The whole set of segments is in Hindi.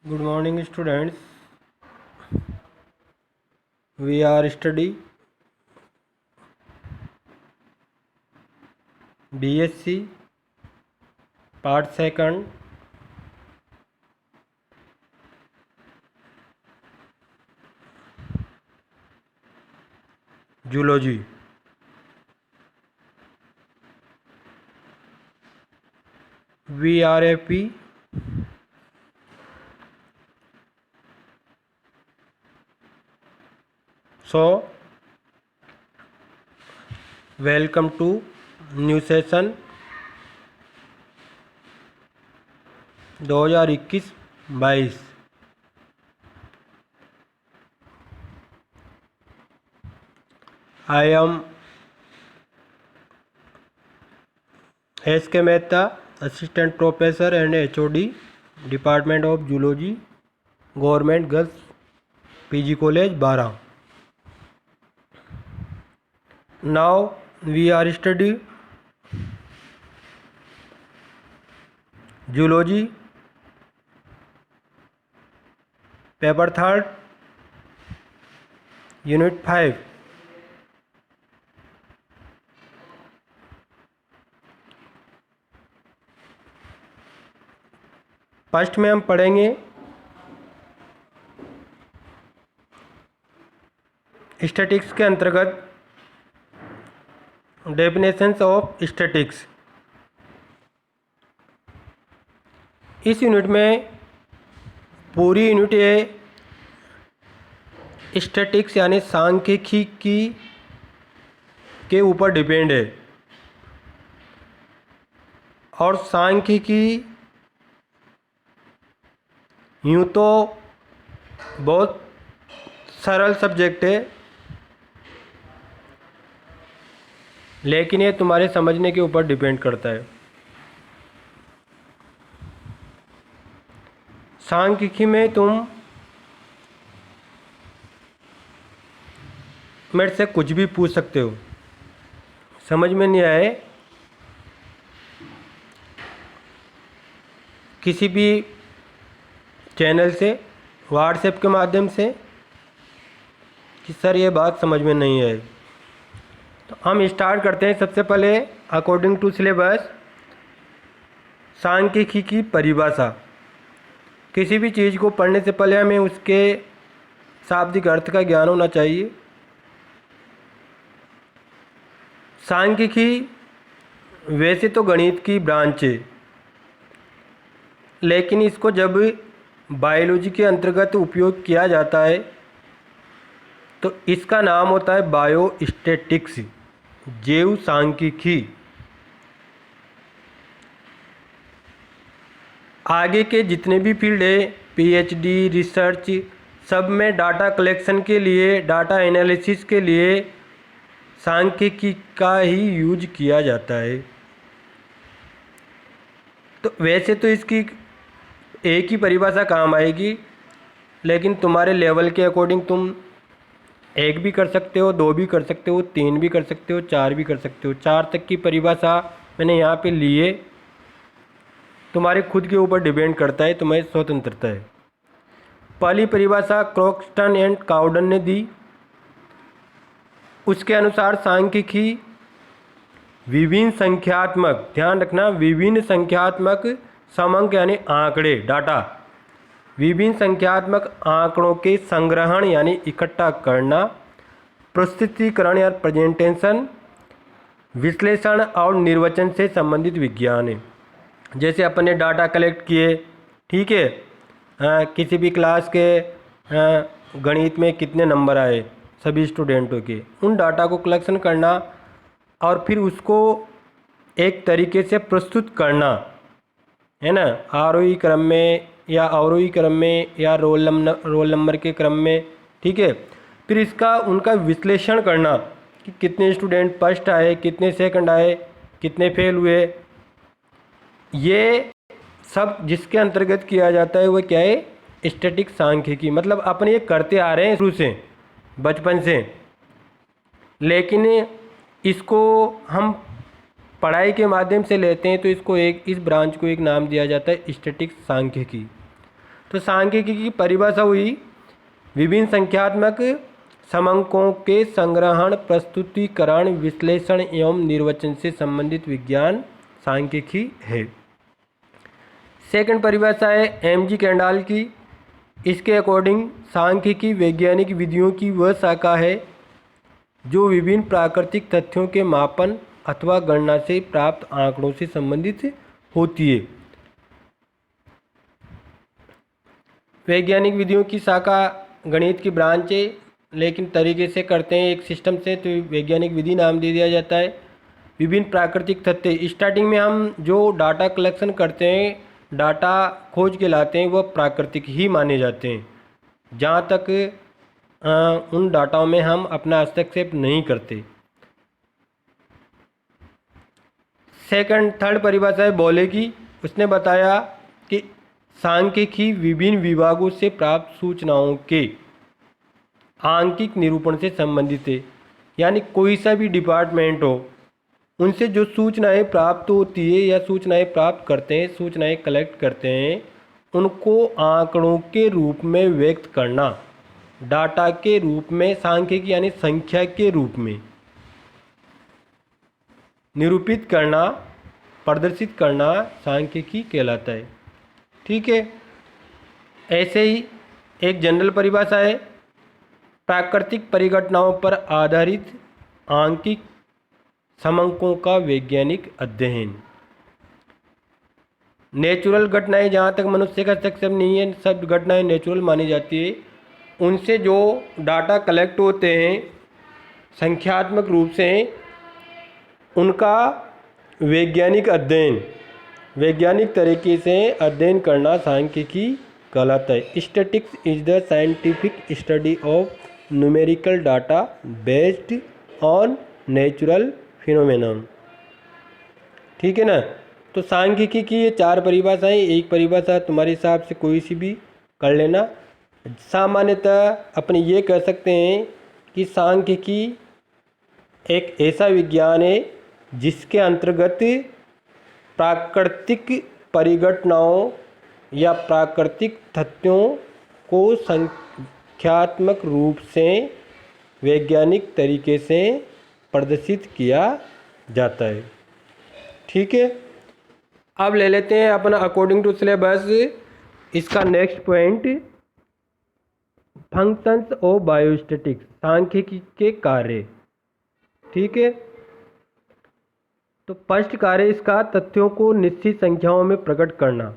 Good morning, students. We are study BSc Part Second, Zoology. VRAP. So, welcome to new session 2021-22। I am S.K. Mehta, Assistant Professor and HOD, Department of Zoology, Government Girls PG College, Bara. Now we are studying Zoology, Paper 3rd, Unit 5। First में हम पढ़ेंगे स्टैटिक्स के अंतर्गत डेफिनेशंस ऑफ स्टैटिक्स। इस यूनिट में पूरी यूनिट ये स्टैटिक्स यानी सांख्यिकी के ऊपर डिपेंड है। और सांख्यिकी यूँ तो बहुत सरल सब्जेक्ट है, लेकिन ये तुम्हारे समझने के ऊपर डिपेंड करता है। सांख्यिकी में तुम मेरे से कुछ भी पूछ सकते हो, समझ में नहीं आए किसी भी चैनल से, व्हाट्सएप के माध्यम से कि सर ये बात समझ में नहीं आई। तो हम स्टार्ट करते हैं। सबसे पहले अकॉर्डिंग टू सिलेबस सांख्यिकी की परिभाषा। किसी भी चीज़ को पढ़ने से पहले हमें उसके शाब्दिक अर्थ का ज्ञान होना चाहिए। सांख्यिकी वैसे तो गणित की ब्रांच है, लेकिन इसको जब बायोलॉजी के अंतर्गत उपयोग किया जाता है तो इसका नाम होता है बायोस्टैटिक्स, जैव सांख्यिकी। आगे के जितने भी फील्ड है, पीएचडी, रिसर्च, सब में डाटा कलेक्शन के लिए, डाटा एनालिसिस के लिए सांख्यिकी का ही यूज किया जाता है। तो वैसे तो इसकी एक ही परिभाषा काम आएगी, लेकिन तुम्हारे लेवल के अकॉर्डिंग तुम एक भी कर सकते हो, दो भी कर सकते हो, तीन भी कर सकते हो, चार भी कर सकते हो। 4 तक की परिभाषा मैंने यहाँ पे लिए, तुम्हारे खुद के ऊपर डिपेंड करता है, तुम्हें स्वतंत्रता है। पहली परिभाषा क्रॉक्सटन एंड काउडन ने दी। उसके अनुसार सांख्यिकी विभिन्न संख्यात्मक, ध्यान रखना, विभिन्न संख्यात्मक समांक यानी आंकड़े, डाटा, विभिन्न संख्यात्मक आंकड़ों के संग्रहण यानी इकट्ठा करना, प्रस्तुतिकरण या प्रेजेंटेशन, विश्लेषण और निर्वचन से संबंधित विज्ञान है। जैसे अपन ने डाटा कलेक्ट किए, ठीक है, किसी भी क्लास के गणित में कितने नंबर आए सभी स्टूडेंटों के, उन डाटा को कलेक्शन करना और फिर उसको एक तरीके से प्रस्तुत करना, है ना, आरोही क्रम में या अवरोही क्रम में या रोल नंबर के क्रम में, ठीक है। फिर इसका उनका विश्लेषण करना कि कितने स्टूडेंट फर्स्ट आए, कितने सेकंड आए, कितने फेल हुए। ये सब जिसके अंतर्गत किया जाता है वो क्या है, स्टैटिक सांख्यिकी। मतलब अपन ये करते आ रहे हैं शुरू से, बचपन से, लेकिन इसको हम पढ़ाई के माध्यम से लेते हैं तो इसको इस ब्रांच को एक नाम दिया जाता है स्टैटिक सांख्यिकी। तो सांख्यिकी की परिभाषा हुई विभिन्न संख्यात्मक समंकों के संग्रहण, प्रस्तुतिकरण, विश्लेषण एवं निर्वचन से संबंधित विज्ञान सांख्यिकी है। सेकंड परिभाषा है एम.जी. कैंडाल की। इसके अकॉर्डिंग सांख्यिकी वैज्ञानिक विधियों की वह शाखा है जो विभिन्न प्राकृतिक तथ्यों के मापन अथवा गणना से प्राप्त आंकड़ों से संबंधित होती है। वैज्ञानिक विधियों की शाखा गणित की ब्रांच है, लेकिन तरीके से करते हैं एक सिस्टम से, तो वैज्ञानिक विधि नाम दे दिया जाता है। विभिन्न प्राकृतिक तथ्य, स्टार्टिंग में हम जो डाटा कलेक्शन करते हैं, डाटा खोज के लाते हैं, वह प्राकृतिक ही माने जाते हैं जहाँ तक उन डाटाओं में हम अपना हस्तक्षेप नहीं करते। थर्ड परिभाषा है बोले की। उसने बताया कि सांख्यिकी विभिन्न विभागों से प्राप्त सूचनाओं के आंकिक निरूपण से संबंधित है। यानी कोई सा भी डिपार्टमेंट हो, उनसे जो सूचनाएं प्राप्त होती है या सूचनाएं प्राप्त करते हैं, सूचनाएं कलेक्ट करते हैं, उनको आंकड़ों के रूप में व्यक्त करना, डाटा के रूप में, सांख्यिकी यानी संख्या के रूप में निरूपित करना, प्रदर्शित करना सांख्यिकी कहलाता है। ठीक है। ऐसे ही एक जनरल परिभाषा है प्राकृतिक परिघटनाओं पर आधारित आंकिक समंकों का वैज्ञानिक अध्ययन। नेचुरल घटनाएं, जहाँ तक मनुष्य का हस्तक्षेप नहीं है, सब घटनाएं नेचुरल मानी जाती है। उनसे जो डाटा कलेक्ट होते हैं संख्यात्मक रूप से, उनका वैज्ञानिक अध्ययन, वैज्ञानिक तरीके से अध्ययन करना सांख्यिकी कहलाता है। Statistics is the scientific study of numerical data based on natural phenomenon. ठीक है ना। तो सांख्यिकी की ये 4 परिभाषाएं, एक परिभाषा तुम्हारे हिसाब से कोई सी भी कर लेना। सामान्यतः अपने ये कह सकते हैं कि सांख्यिकी एक ऐसा विज्ञान है जिसके अंतर्गत प्राकृतिक परिघटनाओं या प्राकृतिक तथ्यों को संख्यात्मक रूप से वैज्ञानिक तरीके से प्रदर्शित किया जाता है। ठीक है। अब ले लेते हैं अपना अकॉर्डिंग टू सिलेबस इसका next point, functions of biostatics, सांख्यिकी के कार्य। ठीक है। तो फर्स्ट कार्य इसका तथ्यों को निश्चित संख्याओं में प्रकट करना।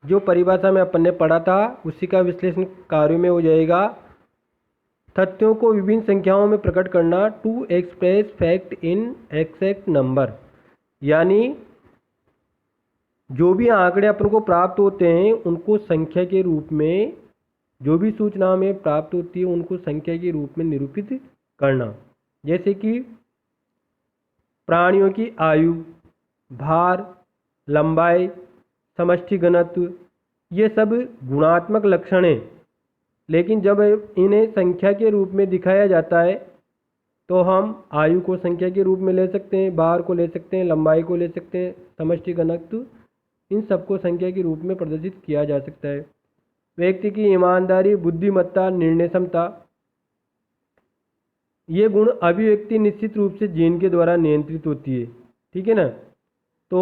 जो परिभाषा में अपन ने पढ़ा था उसी का विश्लेषण कार्य में हो जाएगा। तथ्यों को विभिन्न संख्याओं में प्रकट करना, to express fact in exact number. यानी जो भी आंकड़े अपन को प्राप्त होते हैं उनको संख्या के रूप में, जो भी सूचना में प्राप्त होती है उनको संख्या के रूप में निरूपित करना। जैसे कि प्राणियों की आयु, भार, लंबाई, समष्टि घनत्व, ये सब गुणात्मक लक्षण हैं। लेकिन जब इन्हें संख्या के रूप में दिखाया जाता है तो हम आयु को संख्या के रूप में ले सकते हैं, भार को ले सकते हैं, लंबाई को ले सकते हैं, समष्टि घनत्व, इन सबको संख्या के रूप में प्रदर्शित किया जा सकता है। व्यक्ति की ईमानदारी, बुद्धिमत्ता, निर्णय क्षमता, ये गुण अभिव्यक्ति निश्चित रूप से जीन के द्वारा नियंत्रित होती है। ठीक है ना। तो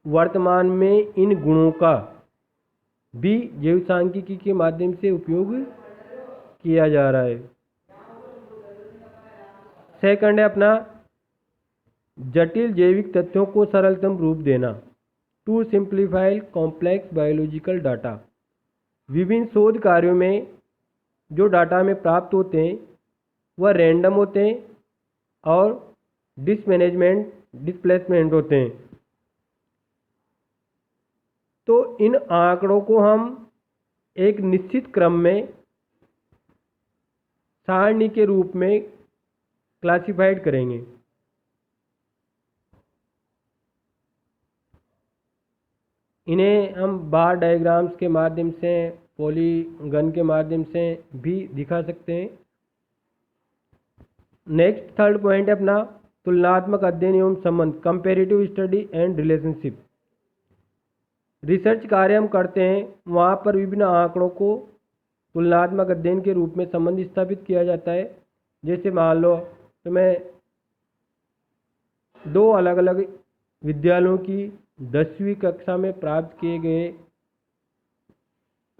वर्तमान में इन गुणों का भी जैव सांख्यिकी के माध्यम से उपयोग किया जा रहा है। सेकंड है अपना जटिल जैविक तथ्यों को सरलतम रूप देना, to simplify complex biological data. विभिन्न शोध कार्यों में जो डाटा में प्राप्त होते हैं वह रैंडम होते हैं और डिस्प्लेसमेंट होते हैं। तो इन आंकड़ों को हम एक निश्चित क्रम में सारणी के रूप में क्लासिफाइड करेंगे। इन्हें हम बार डायग्राम्स के माध्यम से, पॉलीगन के माध्यम से भी दिखा सकते हैं। नेक्स्ट थर्ड पॉइंट है अपना तुलनात्मक अध्ययन एवं संबंध, comparative study and relationship. Research कार्य हम करते हैं वहाँ पर विभिन्न आंकड़ों को तुलनात्मक अध्ययन के रूप में संबंध स्थापित किया जाता है। जैसे मान लो तो मैं दो अलग अलग विद्यालयों की 10वीं कक्षा में प्राप्त किए गए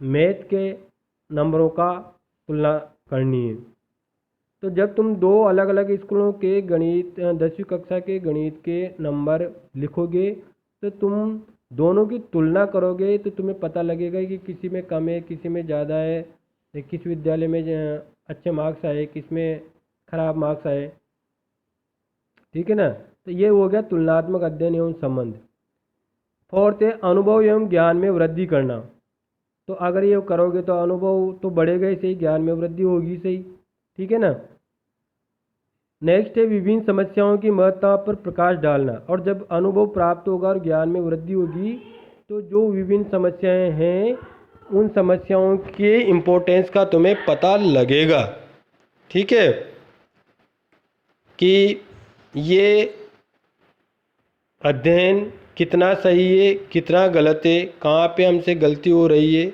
मैथ के नंबरों का तुलना करनी है। तो जब तुम दो अलग अलग स्कूलों के गणित 10वीं कक्षा के गणित के नंबर लिखोगे तो तुम दोनों की तुलना करोगे तो तुम्हें पता लगेगा कि किसी में कम है, किसी में ज़्यादा है, किस विद्यालय में अच्छे मार्क्स आए, किस में खराब मार्क्स आए। ठीक है ना। तो ये हो गया तुलनात्मक अध्ययन एवं संबंध। फोर्थ है अनुभव एवं ज्ञान में वृद्धि करना। तो अगर ये करोगे तो अनुभव तो बढ़ेगा ही सही, ज्ञान में वृद्धि होगी सही। ठीक है ना। नेक्स्ट है विभिन्न समस्याओं की महत्ता पर प्रकाश डालना। और जब अनुभव प्राप्त होगा और ज्ञान में वृद्धि होगी तो जो विभिन्न समस्याएं हैं उन समस्याओं के इम्पोर्टेंस का तुम्हें पता लगेगा। ठीक है, कि ये अध्ययन कितना सही है, कितना गलत है, कहाँ पे हमसे गलती हो रही है,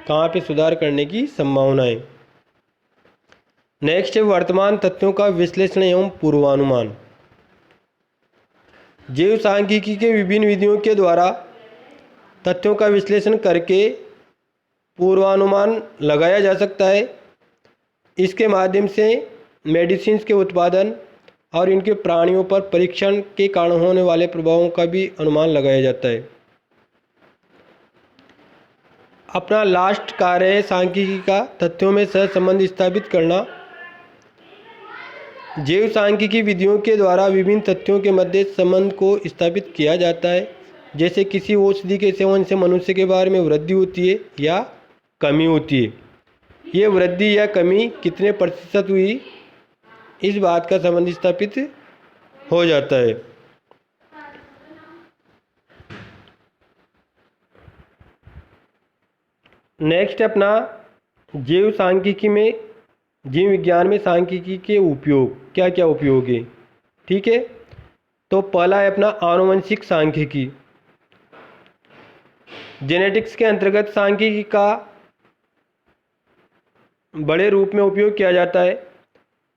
कहाँ पे सुधार करने की संभावनाएं। नेक्स्ट है वर्तमान तथ्यों का विश्लेषण एवं पूर्वानुमान। जैव सांख्यिकी के विभिन्न विधियों के द्वारा तथ्यों का विश्लेषण करके पूर्वानुमान लगाया जा सकता है। इसके माध्यम से मेडिसिन के उत्पादन और इनके प्राणियों पर परीक्षण के कारण होने वाले प्रभावों का भी अनुमान लगाया जाता है। अपना लास्ट कार्य है सांख्यिकी का तथ्यों में सहसंबंध स्थापित करना। जैव सांख्यिकी विधियों के द्वारा विभिन्न तथ्यों के मध्य संबंध को स्थापित किया जाता है। जैसे किसी औषधि के सेवन से मनुष्य के बारे में वृद्धि होती है या कमी होती है। ये वृद्धि या कमी कितने प्रतिशत हुई, इस बात का संबंध स्थापित हो जाता है। नेक्स्ट अपना जैव सांख्यिकी में, जीव विज्ञान में सांख्यिकी के उपयोग, क्या क्या उपयोग है। ठीक है, तो पहला है अपना आनुवंशिक सांख्यिकी। जेनेटिक्स के अंतर्गत सांख्यिकी का बड़े रूप में उपयोग किया जाता है।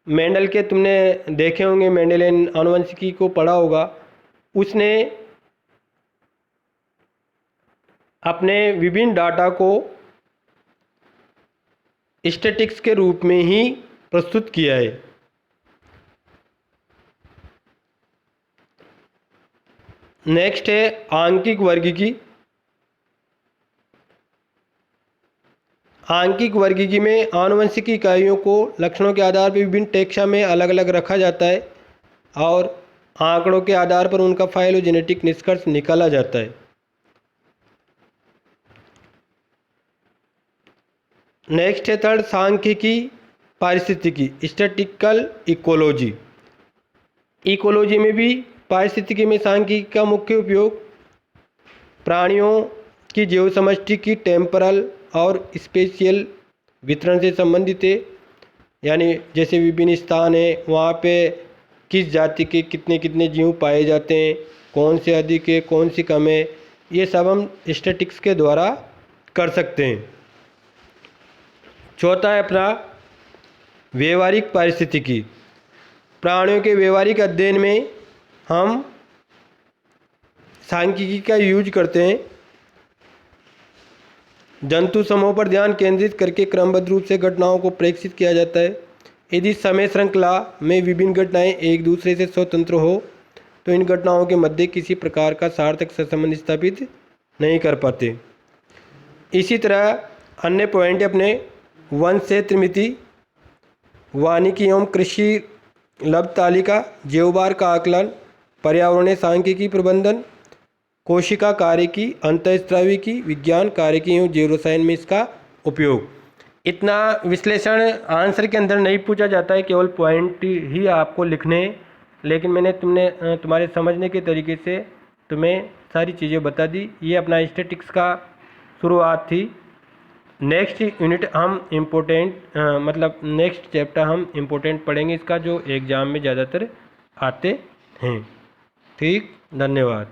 मेंडल के तुमने देखे होंगे, मेंडेलियन आनुवंशिकी को पढ़ा होगा। उसने अपने विभिन्न डाटा को स्टैटिक्स के रूप में ही प्रस्तुत किया है। नेक्स्ट है आंकिक वर्गीकी। आंकिक वर्गीकी में आनुवंशिक इकाइयों को लक्षणों के आधार पर विभिन्न टेक्सा में अलग अलग रखा जाता है और आंकड़ों के आधार पर उनका फाइलोजेनेटिक निष्कर्ष निकाला जाता है। नेक्स्ट है थर्ड सांख्यिकी पारिस्थितिकी, स्टैटिस्टिकल इकोलॉजी। इकोलॉजी में भी पारिस्थितिकी में सांख्यिकी का मुख्य उपयोग प्राणियों की जैव समष्टि की टेम्परल और स्पेशियल वितरण से संबंधित है। यानी जैसे विभिन्न स्थान है वहाँ पे किस जाति के कितने कितने जीव पाए जाते हैं, कौन से अधिक है, कौन सी कम है, ये सब हम स्टैटिस्टिक्स के द्वारा कर सकते हैं। चौथा है अपना व्यवहारिक पारिस्थितिकी। प्राणियों के व्यवहारिक अध्ययन में हम सांख्यिकी का यूज करते हैं। जंतु समूह पर ध्यान केंद्रित करके क्रमबद्ध रूप से घटनाओं को प्रेक्षित किया जाता है। यदि समय श्रृंखला में विभिन्न घटनाएं एक दूसरे से स्वतंत्र हो तो इन घटनाओं के मध्य किसी प्रकार का सार्थक सहसंबंध स्थापित नहीं कर पाते। इसी तरह अन्य पॉइंट अपने वन क्षेत्र मिति, वानिकी एवं कृषि लब्ध तालिका, जैवभार का आकलन, पर्यावरणीय सांख्यिकी प्रबंधन, कोशिका कार्य की, अंतःस्रावी की, विज्ञान कार्य की एवं जैव रसायन में इसका उपयोग। इतना विश्लेषण आंसर के अंदर नहीं पूछा जाता है, केवल पॉइंट ही आपको लिखने हैं। लेकिन मैंने तुम्हारे समझने के तरीके से तुम्हें सारी चीज़ें बता दी। ये अपना स्टैटिस्टिक्स का शुरुआत थी। नेक्स्ट यूनिट हम नेक्स्ट चैप्टर हम इम्पोर्टेंट पढ़ेंगे इसका, जो एग्ज़ाम में ज़्यादातर आते हैं। ठीक, धन्यवाद।